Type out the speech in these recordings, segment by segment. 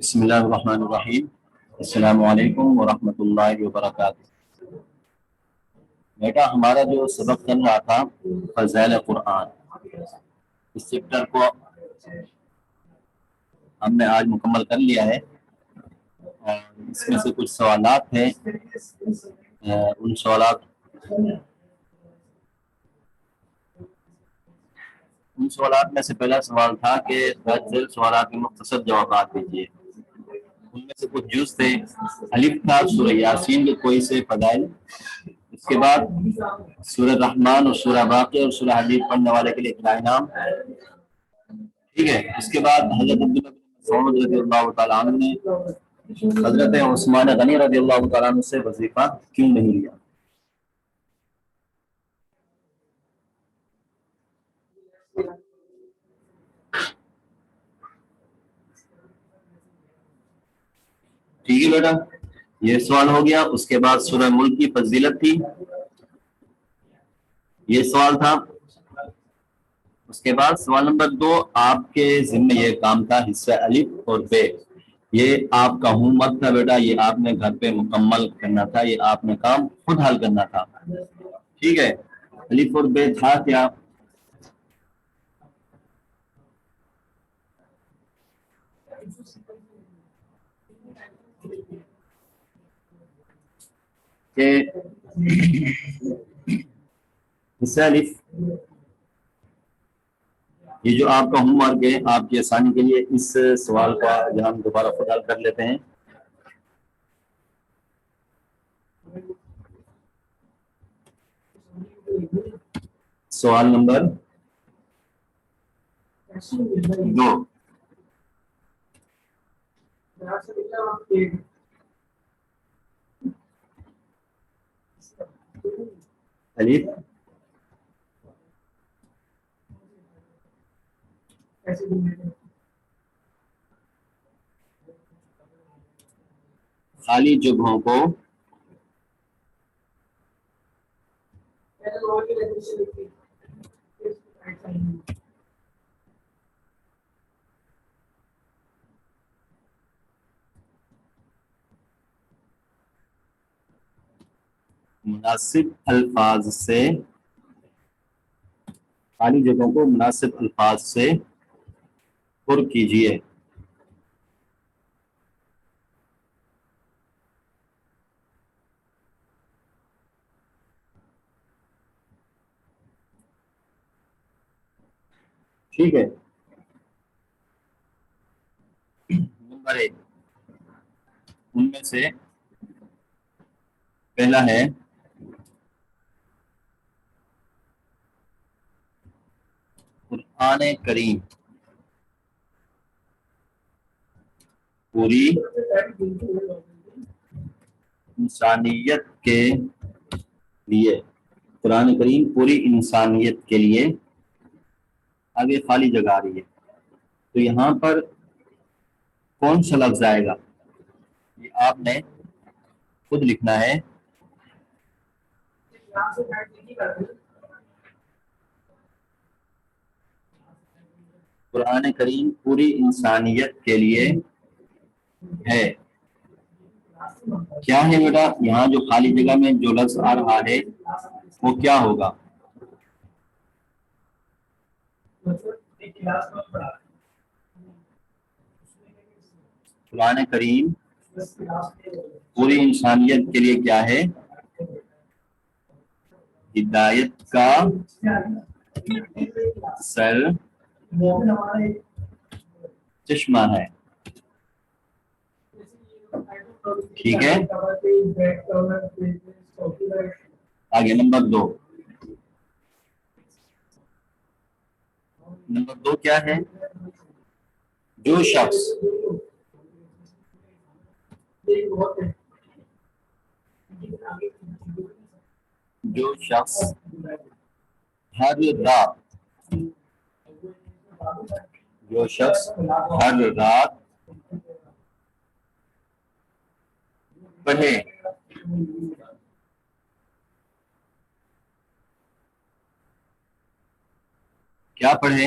بسم اللہ الرحمن الرحیم۔ السلام علیکم ورحمۃ اللہ وبرکاتہ۔ بیٹا ہمارا جو سبق چل رہا تھا فضائل قرآن، اس چیپٹر کو ہم نے آج مکمل کر لیا ہے، اور اس میں سے کچھ سوالات ہیں۔ ان سوالات میں سے پہلا سوال تھا کہ ذیل سوالات کے مختصر جوابات دیجیے۔ ان میں سے کچھ جز تھے، الف تھا سورہ یاسین کے کوئی سے فضائل، اس کے بعد سورہ رحمان اور سورہ باقی اور سورہ حدید پڑھنے والے کے لیے کیا انعام، ٹھیک ہے۔ اس کے بعد حضرت عبداللہ بن مسعود رضی اللہ تعالیٰ عنہ نے حضرت عثمان غنی رضی اللہ تعالیٰ عنہ سے وظیفہ کیوں نہیں لیا۔ ٹھیک ہے بیٹا، یہ سوال ہو گیا۔ اس کے بعد سورہ ملک کی فضیلت تھی، یہ سوال تھا۔ اس کے بعد سوال نمبر 2، آپ کے ذمہ یہ کام تھا حصہ الف اور بے، یہ آپ کا ہوم ورک تھا بیٹا، یہ آپ نے گھر پہ مکمل کرنا تھا، یہ آپ نے کام خود حل کرنا تھا، ٹھیک ہے۔ الف اور بے تھا کیا؟ کہ حصہ الف، یہ جو آپ کا ہوم ورک ہے آپ کی آسانی کے لیے، اس سوال کا جو ہم دوبارہ خود حل کر لیتے ہیں۔ سوال نمبر 2، الف خالی جگہوں کو مناسب الفاظ سے، خالی جگہوں کو مناسب الفاظ سے پر کیجیے۔ ٹھیک ہے۔ نمبر 1، ان میں سے پہلا ہے قرآن کریم پوری انسانیت کے لیے، قرآن کریم پوری انسانیت کے لیے، آگے خالی جگہ آ رہی ہے، تو یہاں پر کون سا لفظ آئے گا یہ آپ نے خود لکھنا ہے۔ قرآن کریم پوری انسانیت کے لیے ہے، کیا ہے بیٹا؟ یہاں جو خالی جگہ میں جو لفظ آ رہا ہے وہ کیا ہوگا؟ قرآن کریم پوری انسانیت کے لیے کیا ہے؟ ہدایت کا سر چشمہ ہے، ٹھیک ہے۔ آگے نمبر 2، نمبر 2 کیا ہے؟ جو شخص ہر رات پڑھے، کیا پڑھے؟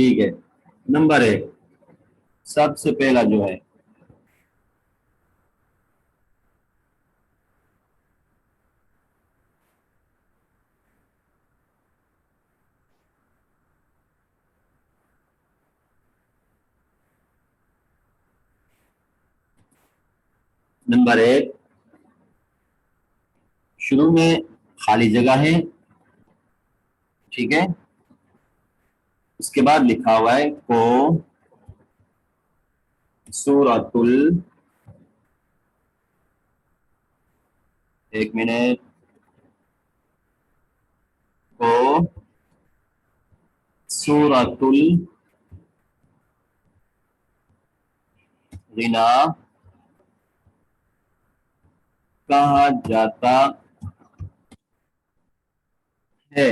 ٹھیک ہے، نمبر 1 سب سے پہلا جو ہے نمبر 1 شروع میں خالی جگہ ہے، ٹھیک ہے، اس کے بعد لکھا ہوا ہے کو سورۃ ایک منٹ، کو سورۃ الغنا کہا جاتا ہے۔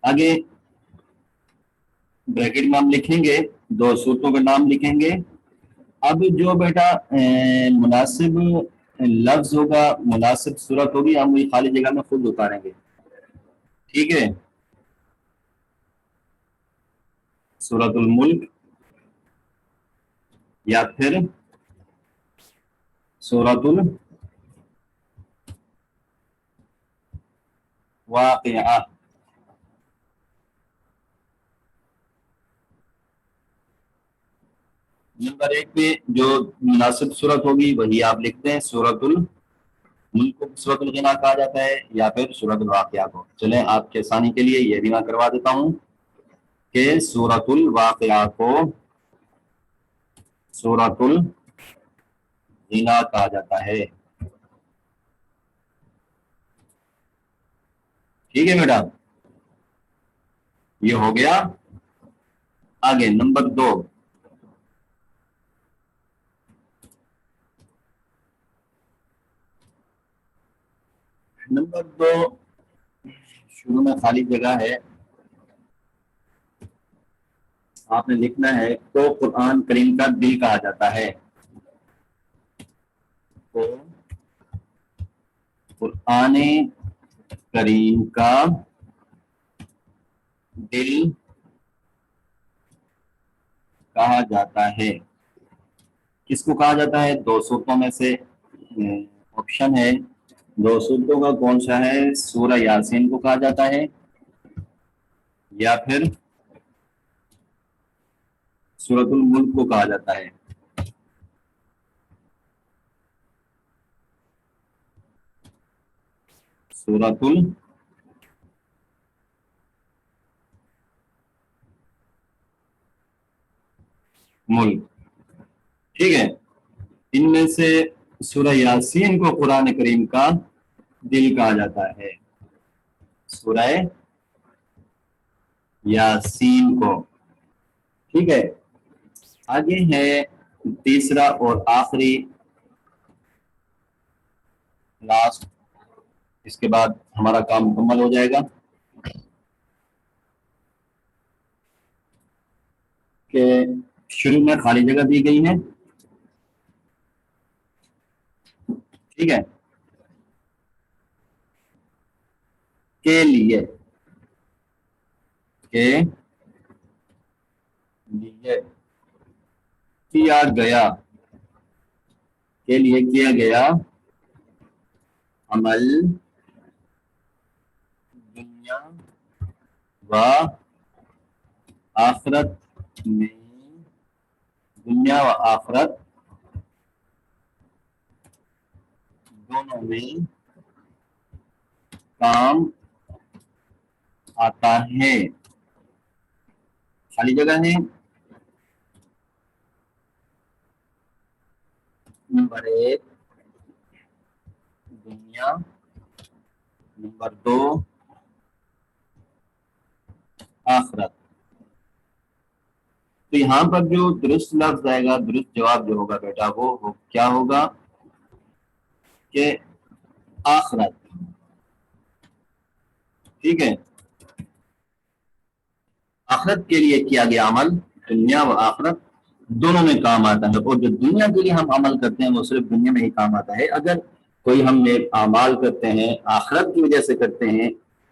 آگے بریکٹ میں ہم لکھیں گے 2 صورتوں کا نام لکھیں گے۔ اب جو بیٹا مناسب لفظ ہوگا، مناسب صورت ہوگی، ہم وہی خالی جگہ میں خود اتاریں گے، ٹھیک ہے۔ سورۃ الملک یا پھر سورۃ الواقعہ۔ نمبر 1 پہ جو مناسب صورت ہوگی وہی آپ لکھتے ہیں، سورۃ الملک کو سورۃ الغنا کہا جاتا ہے یا پھر سورۃ الواقعہ کو۔ چلیں آپ کے آسانی کے لیے یہ بھی میں کروا دیتا ہوں کہ سورۃ الواقعہ کو سورۃ الغنا کہا جاتا ہے، ٹھیک ہے بیٹا، یہ ہو گیا۔ آگے نمبر 2 شروع میں خالی جگہ ہے، آپ نے لکھنا ہے کو قرآن کریم کا دل کہا جاتا ہے، کو قرآن کریم کا دل کہا جاتا ہے۔ کس کو کہا جاتا ہے؟ 2 صورتوں میں سے آپشن ہے، 2 صورتوں کا کون سا ہے؟ سورہ یاسین کو کہا جاتا ہے یا پھر سورۃ الملک کو کہا جاتا ہے۔ سورۃ الملک، ٹھیک ہے۔ ان میں سے سورہ یاسین کو قرآن کریم کا دل کہا جاتا ہے، سورہ یاسین کو، ٹھیک ہے۔ آگے ہے تیسرا اور آخری لاسٹ، اس کے بعد ہمارا کام مکمل ہو جائے گا، کہ شروع میں خالی جگہ دی گئی ہے، ٹھیک ہے، کے لیے کیا گیا، کے لیے کیا گیا عمل دنیا و آخرت میں، دنیا و آخرت دونوں میں کام آتا ہے۔ خالی جگہ ہے، نمبر 1 دنیا، نمبر 2 آخرت۔ تو یہاں پر جو درست لفظ آئے گا، درست جواب جو ہوگا بیٹا وہ کیا ہوگا کہ آخرت، ٹھیک ہے، آخرت کے لیے کیا گیا عمل دنیا و آخرت دونوں میں کام آتا ہے، اور جو دنیا کے لیے ہم عمل کرتے ہیں وہ صرف دنیا میں ہی کام آتا ہے۔ اگر کوئی ہم نیک اعمال کرتے ہیں، آخرت کی وجہ سے کرتے ہیں،